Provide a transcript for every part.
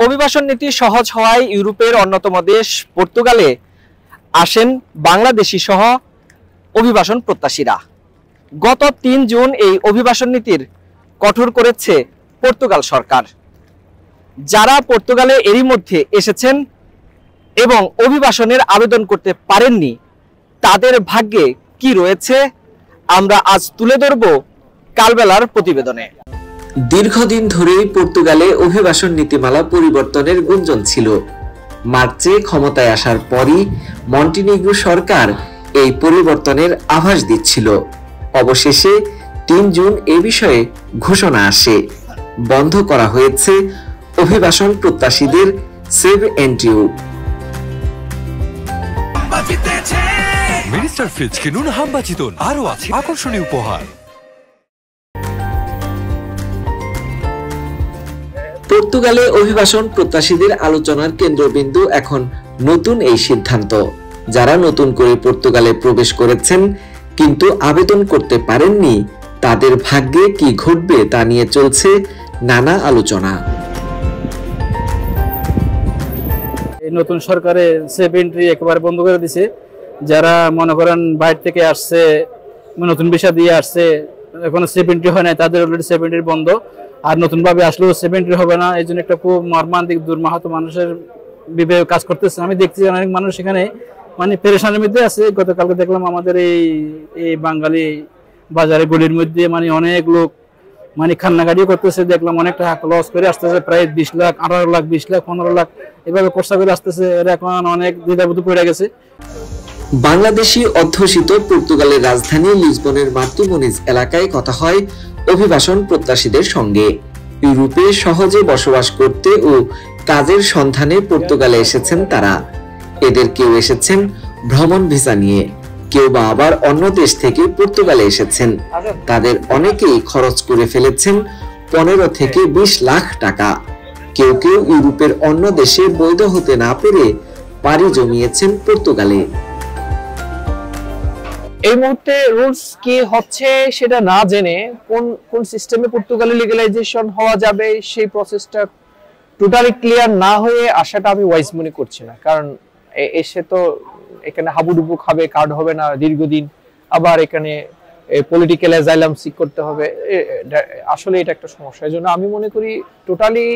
অভিবাসন নীতি সহজ হওয়ায় ইউরোপের অন্যতম দেশ পর্তুগালে আসেন বাংলাদেশি সহ অভিবাসন প্রত্যাশীরা। গত ৩ জুন এই অভিবাসন নীতির কঠোর করেছে পর্তুগাল সরকার। যারা পর্তুগালে এরই মধ্যে এসেছেন এবং অভিবাসনের আবেদন করতে পারেননি, তাদের ভাগ্যে কি রয়েছে আমরা আজ তুলে ধরব কালবেলার প্রতিবেদনে। দীর্ঘদিন ধরেই পর্তুগালে অভিবাসন নীতিমালা পরিবর্তনের গুঞ্জন ছিল। মার্চে ক্ষমতায় আসার পরই মন্টিনিগ্রো সরকার এই পরিবর্তনের আভাস দিচ্ছিল। অবশেষে ৩ জুন এ বিষয়ে ঘোষণা আসে। বন্ধ করা হয়েছে অভিবাসন প্রত্যাশীদের সেভ এন্ট্রিও। মিনিস্টার ফ্রিজ কিনুন হাম্বা জিতুন, আরো আছে আকর্ষণীয় উপহার। পর্তুগালে অভিবাসন প্রত্যাশীদের আলোচনার কেন্দ্রবিন্দু এখন নতুন এই সিদ্ধান্ত। যারা নতুন করে পর্তুগালে প্রবেশ করেছেন কিন্তু আবেদন করতে পারেননি, তাদের ভাগ্যে কি ঘটবে তা নিয়ে চলছে নানা আলোচনা। এই নতুন সরকারে সেভ এন্ট্রি একেবারে বন্ধ করে দিছে। যারা মনে করেন বাইরে থেকে আসছে, নতুন ভিসা দিয়ে আসছে, এখনো সেভ এন্ট্রি হয় নাই, তাদের অলরেডি সেভ এন্ট্রি বন্ধ। আর নতুন ভাবে আসলেও সেভ এন্ট্রি হবে না। এই জন্য একটা খুব মর্মান্তিক দুর্মাহত মানুষের বিবেক কাজ করতেছে। আমি দেখছি অনেক মানুষ এখানে মানে পেরেশানির মধ্যে আছে। গতকালকে দেখলাম আমাদের এই বাঙালি বাজারে গলির মধ্যে মানে অনেক লোক মানে কান্নাকাটিও করতেছে। দেখলাম অনেক টাকা লস করে আসতেছে, প্রায় 20 লাখ, 18 লাখ, 20 লাখ, 15 লাখ এভাবে খরচা করে আসতেছে। এরা এখন অনেক দ্বিধাবোধ পড়ে গেছে। বাংলাদেশি অধ্যুষিত পর্তুগালের রাজধানী লিসবনের মার্তিমনিজ এলাকায় কথা হয় অভিবাসন প্রত্যাশীদের সঙ্গে। ইউরোপে সহজে বসবাস করতে ও কাজের সন্ধানে পর্তুগালে এসেছেন তারা। এদের কেউ এসেছেন ভ্রমণ ভিসা নিয়ে, কেউ বা আবার অন্য দেশ থেকে পর্তুগালে এসেছেন। তাদের অনেকেই খরচ করে ফেলেছেন 15 থেকে 20 লাখ টাকা। কেউ কেউ ইউরোপের অন্য দেশে বৈধ হতে না পেরে পাড়ি জমিয়েছেন পর্তুগালে। এই মুহূর্তে রুলস কি হচ্ছে সেটা না জেনে কোন সিস্টেমে পর্তুগালে লিগ্যালাইজেশন হওয়া যাবে সেই প্রসেসটা টোটালি ক্লিয়ার না হয়ে আসাটা আমি ওয়াইজ মনে করছি না। কারণ এসে তো এখানে হাবুডুবু খাবে, কার্ড হবে না দীর্ঘদিন, আবার এখানে পলিটিক্যাল অ্যাজাইলাম সিক করতে হবে। আসলে এটা একটা সমস্যা। এই জন্য আমি মনে করি টোটালি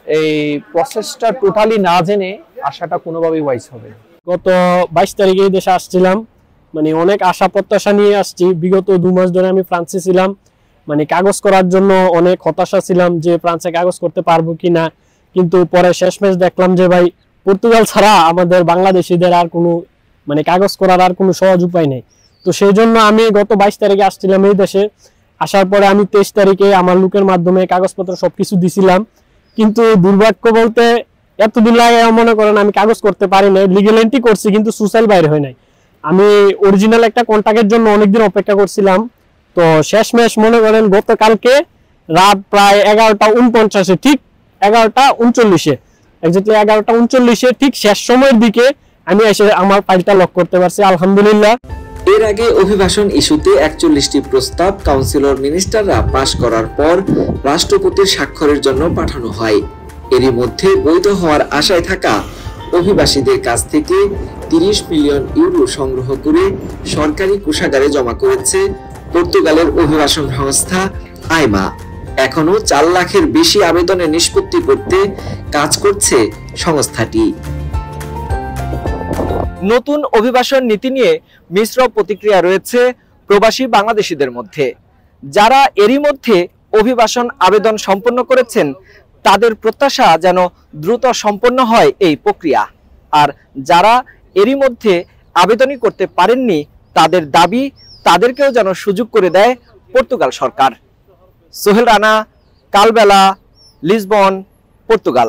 এই প্রসেসটা টোটালি না জেনে আসাটা কোনোভাবেই ওয়াইজ হবে না। গত 22 তারিখে দেশে আসছিলাম, মানে অনেক আশা প্রত্যাশা নিয়ে আসছি। বিগত 2 মাস ধরে আমি ফ্রান্সে ছিলাম, মানে কাগজ করার জন্য অনেক হতাশা ছিলাম যে ফ্রান্সে কাগজ করতে পারবো কিনা। কিন্তু পরে শেষমেশ দেখলাম যে ভাই পর্তুগাল ছাড়া আমাদের বাংলাদেশিদের আর কোনো মানে কাগজ করার আর কোনো সহজ উপায় নেই। তো সেই জন্য আমি গত 22 তারিখে আসছিলাম এই দেশে। আসার পরে আমি 23 তারিখে আমার লোকের মাধ্যমে কাগজপত্র সবকিছু দিছিলাম। কিন্তু দুর্ভাগ্য বলতে এতদিন লাগে মনে করেন আমি কাগজ করতে পারি নাই। লিগ্যাল এন্ট্রি করছি কিন্তু সোশ্যাল বাইরে হয় নাই। আমি অরিজিনাল একটা কন্ট্রাক্টের জন্য অনেকদিন অপেক্ষা করছিলাম। তো শেষমেশ মনে করেন গতকালকে রাত প্রায় 11:49, ঠিক 11:39, এক্স্যাক্টলি 11:39 ঠিক শেষ সময়ের দিকে আমি এসে আমার ফাইলটা লক করতে পারছি, আলহামদুলিল্লাহ। এর আগে অভিবাসন ইস্যুতে 41টি প্রস্তাব কাউন্সিলর মিনিস্টাররা পাশ করার পর রাষ্ট্রপতির স্বাক্ষরের জন্য পাঠানো হয়। এরই মধ্যে বৈধ হওয়ার আশায় থাকা অভিবাসীদের কাছ থেকে 30 মিলিয়ন ইউরো সংগ্রহ করে সরকারি কোষাগারে জমা করেছে পর্তুগালের অভিবাসন সংস্থা আইমা। এখনো 4 লাখের বেশি আবেদনের নিষ্পত্তি করতে কাজ করছে সংস্থাটি। নতুন অভিবাসন নীতি নিয়ে মিশ্র প্রতিক্রিয়া রয়েছে প্রবাসী বাংলাদেশিদের মধ্যে। যারা এরই মধ্যে অভিবাসন আবেদন সম্পন্ন করেছেন তাদের প্রত্যাশা যেন দ্রুত সম্পন্ন হয় এই প্রক্রিয়া। আর যারা এরই মধ্যে আবেদনই করতে পারেননি তাদের দাবি তাদেরকেও যেন সুযোগ করে দেয় পর্তুগাল সরকার। সোহেল রানা, কালবেলা, লিসবন, পর্তুগাল।